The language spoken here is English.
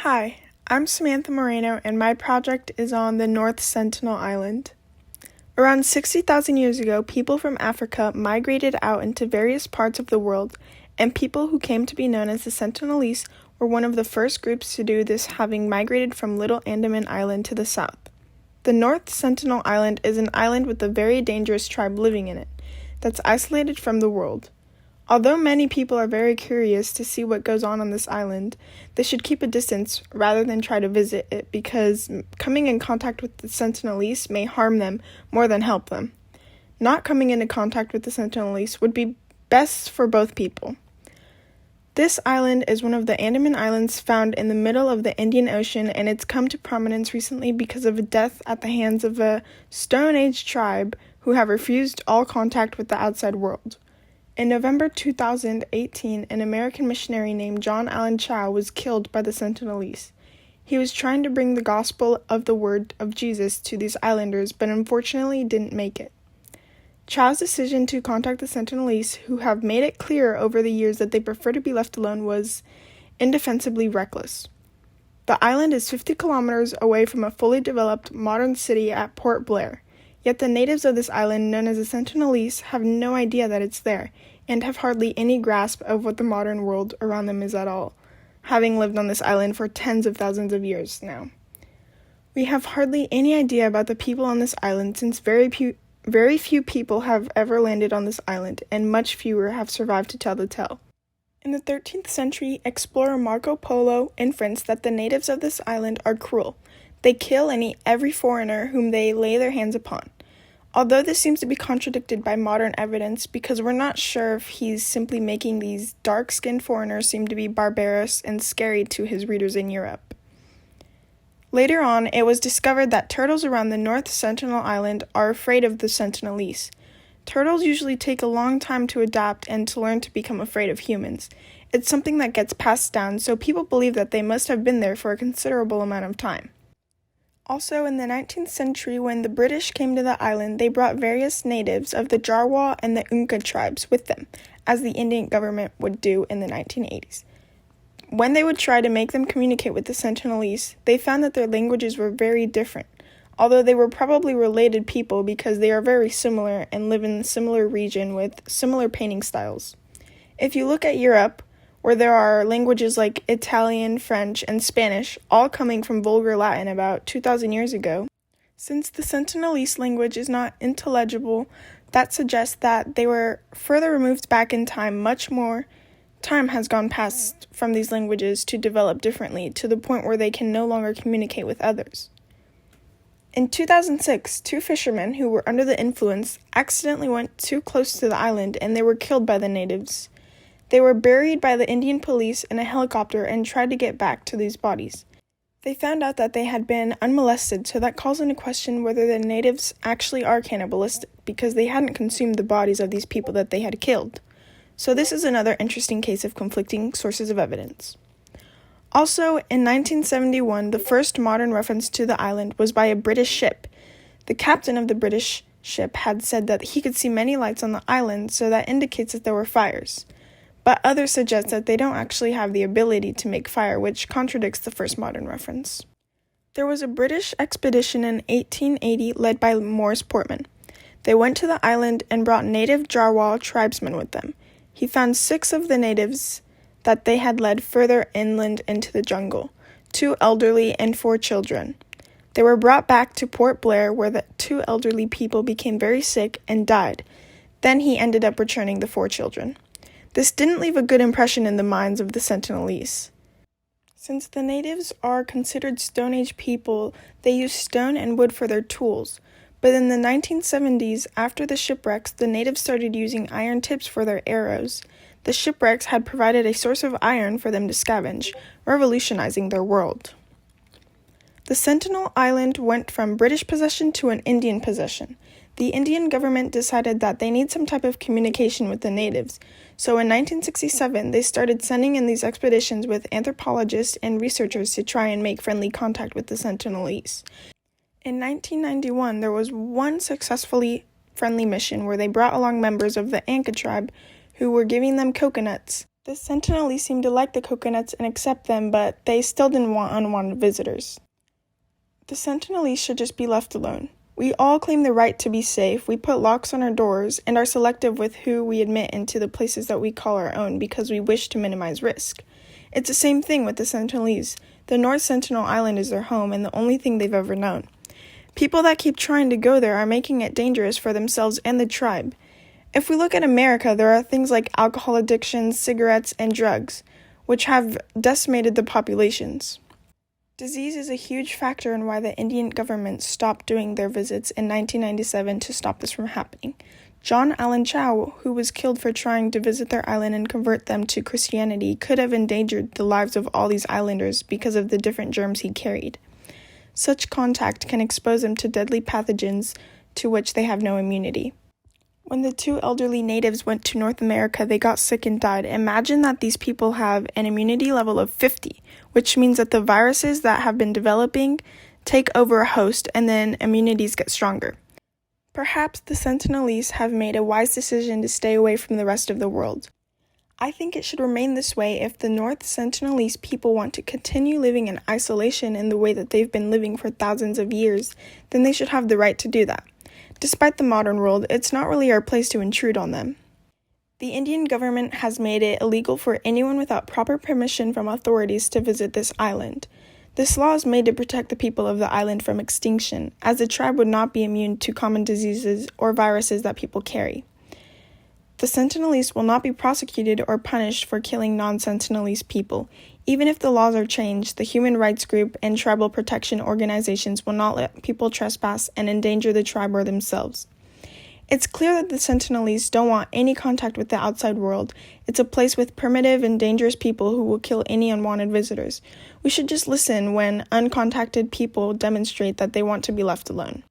Hi, I'm Samantha Moreno, and my project is on the North Sentinel Island. Around 60,000 years ago, people from Africa migrated out into various parts of the world, and people who came to be known as the Sentinelese were one of the first groups to do this, having migrated from Little Andaman Island to the south. The North Sentinel Island is an island with a very dangerous tribe living in it, that's isolated from the world. Although many people are very curious to see what goes on this island, they should keep a distance rather than try to visit it because coming in contact with the Sentinelese may harm them more than help them. Not coming into contact with the Sentinelese would be best for both people. This island is one of the Andaman Islands found in the middle of the Indian Ocean, and it's come to prominence recently because of a death at the hands of a Stone Age tribe who have refused all contact with the outside world. In November 2018, an American missionary named John Allen Chau was killed by the Sentinelese. He was trying to bring the gospel of the word of Jesus to these islanders, but unfortunately didn't make it. Chau's decision to contact the Sentinelese, who have made it clear over the years that they prefer to be left alone, was indefensibly reckless. The island is 50 kilometers away from a fully developed modern city at Port Blair. Yet the natives of this island, known as the Sentinelese, have no idea that it's there, and have hardly any grasp of what the modern world around them is at all, having lived on this island for tens of thousands of years now. We have hardly any idea about the people on this island since very few people have ever landed on this island, and much fewer have survived to tell the tale. In the 13th century, explorer Marco Polo inferenced that the natives of this island are cruel. They kill and eat every foreigner whom they lay their hands upon. Although this seems to be contradicted by modern evidence, because we're not sure if he's simply making these dark-skinned foreigners seem to be barbarous and scary to his readers in Europe. Later on, it was discovered that turtles around the North Sentinel Island are afraid of the Sentinelese. Turtles usually take a long time to adapt and to learn to become afraid of humans. It's something that gets passed down, so people believe that they must have been there for a considerable amount of time. Also, in the 19th century, when the British came to the island, they brought various natives of the Jarwa and the Unka tribes with them, as the Indian government would do in the 1980s. When they would try to make them communicate with the Sentinelese, they found that their languages were very different, although they were probably related people because they are very similar and live in a similar region with similar painting styles. If you look at Europe, where there are languages like Italian, French, and Spanish, all coming from Vulgar Latin about 2,000 years ago. Since the Sentinelese language is not intelligible, that suggests that they were further removed back in time. Much more time has gone past from these languages to develop differently, to the point where they can no longer communicate with others. In 2006, two fishermen who were under the influence accidentally went too close to the island, and they were killed by the natives. They were buried by the Indian police in a helicopter and tried to get back to these bodies. They found out that they had been unmolested, so that calls into question whether the natives actually are cannibalistic, because they hadn't consumed the bodies of these people that they had killed. So this is another interesting case of conflicting sources of evidence. Also, in 1971, the first modern reference to the island was by a British ship. The captain of the British ship had said that he could see many lights on the island, so that indicates that there were fires. But others suggest that they don't actually have the ability to make fire, which contradicts the first modern reference. There was a British expedition in 1880 led by Morris Portman. They went to the island and brought native Jarwa tribesmen with them. He found 6 of the natives that they had led further inland into the jungle, 2 elderly and 4 children. They were brought back to Port Blair, where the 2 elderly people became very sick and died. Then he ended up returning the 4 children. This didn't leave a good impression in the minds of the Sentinelese. Since the natives are considered Stone Age people, they used stone and wood for their tools. But in the 1970s, after the shipwrecks, the natives started using iron tips for their arrows. The shipwrecks had provided a source of iron for them to scavenge, revolutionizing their world. The Sentinel Island went from British possession to an Indian possession. The Indian government decided that they need some type of communication with the natives, so in 1967 they started sending in these expeditions with anthropologists and researchers to try and make friendly contact with the Sentinelese. In 1991, there was one successfully friendly mission where they brought along members of the Anka tribe who were giving them coconuts The sentinelese seemed to like the coconuts and accept them, but they still didn't want unwanted visitors. The sentinelese should just be left alone. We all claim the right to be safe, we put locks on our doors, and are selective with who we admit into the places that we call our own because we wish to minimize risk. It's the same thing with the sentinelese. The North Sentinel Island is their home and the only thing they've ever known. People that keep trying to go there are making it dangerous for themselves and the tribe. If we look at America, there are things like alcohol addiction, cigarettes, and drugs, which have decimated the populations. Disease is a huge factor in why the Indian government stopped doing their visits in 1997 to stop this from happening. John Allen Chow, who was killed for trying to visit their island and convert them to Christianity, could have endangered the lives of all these islanders because of the different germs he carried. Such contact can expose them to deadly pathogens to which they have no immunity. When the two elderly natives went to North America, they got sick and died. Imagine that these people have an immunity level of 50, which means that the viruses that have been developing take over a host and then immunities get stronger. Perhaps the sentinelese have made a wise decision to stay away from the rest of the world. I think it should remain this way if the North Sentinelese people want to continue living in isolation in the way that they've been living for thousands of years, then they should have the right to do that. Despite the modern world, it's not really our place to intrude on them. The Indian government has made it illegal for anyone without proper permission from authorities to visit this island. This law is made to protect the people of the island from extinction, as the tribe would not be immune to common diseases or viruses that people carry. The sentinelese will not be prosecuted or punished for killing non-sentinelese people. Even if the laws are changed, the human rights group and tribal protection organizations will not let people trespass and endanger the tribe or themselves. It's clear that the sentinelese don't want any contact with the outside world. It's a place with primitive and dangerous people who will kill any unwanted visitors. We should just listen when uncontacted people demonstrate that they want to be left alone.